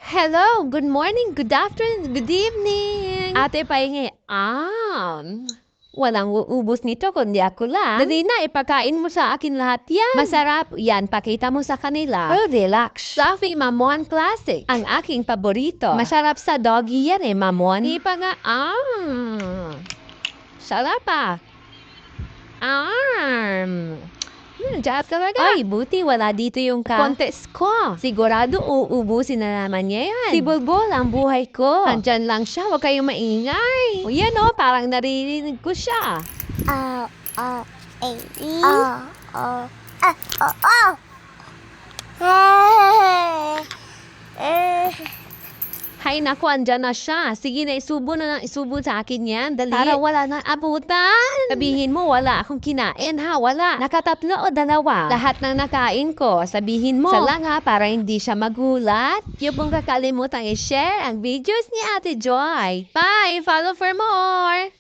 Hello, good morning, good afternoon, good evening. Ate Pahingi, walang uubos nito kundi ako lang. Dali na, ipakain mo sa akin lahat yan. Masarap, yan, pakita mo sa kanila. Oh, relax. Fluffy Mamon Classic, ang aking paborito. Masarap sa doggy yan Mamon. Di pa nga, sarap Diyan talaga. Ay, buti wala dito yung contest ko. Sigurado uubusin na naman niya yan. Si Bulbul ang buhay ko. Andyan lang siya, huwag kayong maingay. O yan parang naririnig ko siya. Hay naku, andyan na siya. Sige na, isubo sa akin yan. Dali. Para wala nang abutan. Sabihin mo, wala akong kinain ha, wala. Nakatatlo o dalawa. Lahat ng nakain ko, sabihin mo. Salang ha, para hindi siya magulat. Yung pong kakalimutan i-share ang videos ni Ate Joy. Bye! Follow for more!